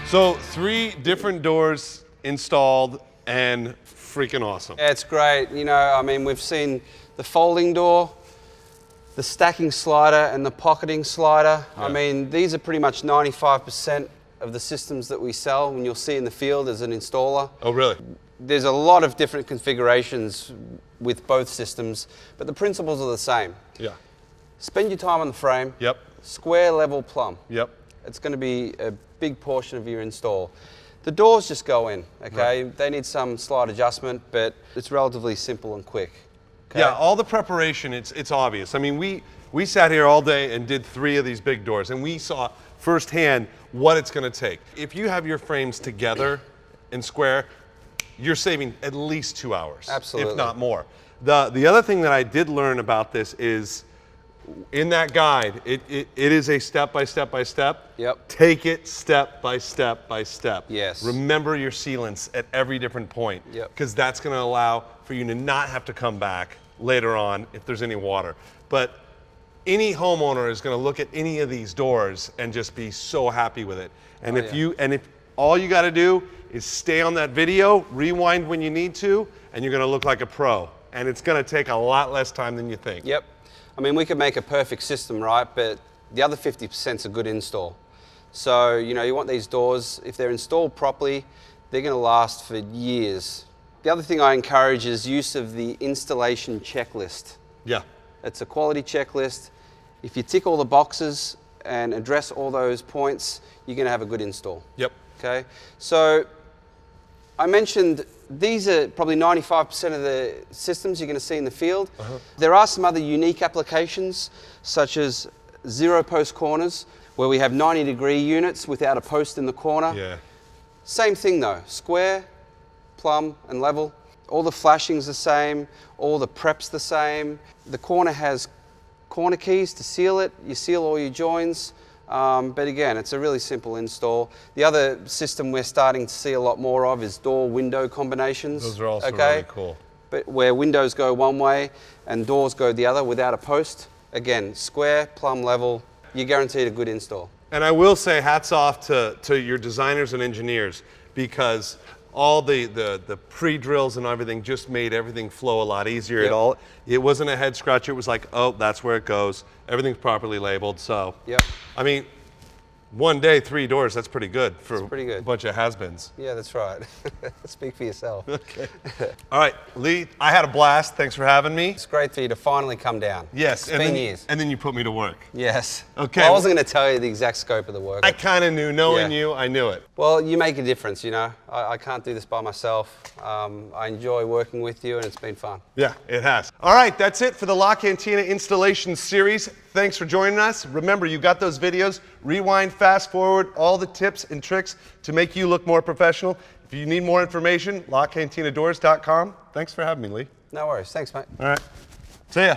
So 3 different doors installed and freaking awesome. Yeah, it's great. You know, I mean, we've seen the folding door, the stacking slider, and the pocketing slider. Yeah. I mean, these are pretty much 95% of the systems that we sell when you'll see in the field as an installer. Oh, really? There's a lot of different configurations with both systems, but the principles are the same. Yeah. Spend your time on the frame. Yep. Square, level, plumb. Yep. It's going to be a big portion of your install. The doors just go in, okay? Right. They need some slight adjustment, but it's relatively simple and quick. Okay? Yeah, all the preparation, it's obvious. I mean, we sat here all day and did 3 of these big doors, and we saw firsthand what it's going to take. If you have your frames together in square, you're saving at least 2 hours. Absolutely. If not more. The other thing that I did learn about this is, in that guide, it is a step by step by step. Yep. Take it step by step by step. Yes. Remember your sealants at every different point. Yep. Because that's going to allow for you to not have to come back later on if there's any water. But any homeowner is going to look at any of these doors and just be so happy with it. And if all you got to do is stay on that video, rewind when you need to, and you're going to look like a pro. And it's going to take a lot less time than you think. Yep. I mean, we could make a perfect system, right? But the other 50% is a good install. So, you know, you want these doors, if they're installed properly, they're going to last for years. The other thing I encourage is use of the installation checklist. Yeah. It's a quality checklist. If you tick all the boxes and address all those points, you're going to have a good install. Yep. Okay. So I mentioned these are probably 95% of the systems you're going to see in the field. There are some other unique applications, such as zero post corners, where we have 90-degree units without a post in the corner. Yeah. Same thing though, square, plumb, and level. All the flashing's the same, all the prep's the same. The corner has corner keys to seal it. You seal all your joins. But again, it's a really simple install. The other system we're starting to see a lot more of is door-window combinations. Those are also really cool. But where windows go one way and doors go the other without a post. Again, square, plumb, level, you're guaranteed a good install. And I will say hats off to your designers and engineers, because all the pre-drills and everything just made everything flow a lot easier. Yep. It wasn't a head scratcher. It was like, oh, that's where it goes. Everything's properly labeled. So, yep. I mean, one day, 3 doors, that's pretty good for a bunch of has-beens. Yeah, that's right. Speak for yourself. Okay. All right, Lee, I had a blast. Thanks for having me. It's great for you to finally come down. Yes. It's been years. And then you put me to work. Yes. Okay. Well, I wasn't going to tell you the exact scope of the work. I kind of knew. Knowing you, I knew it. Well, you make a difference, you know. I can't do this by myself. I enjoy working with you, and it's been fun. Yeah, it has. All right, that's it for the LaCantina installation series. Thanks for joining us. Remember, you got those videos. Rewind, fast forward, all the tips and tricks to make you look more professional. If you need more information, LaCantinaDoors.com. Thanks for having me, Lee. No worries. Thanks, mate. All right. See ya.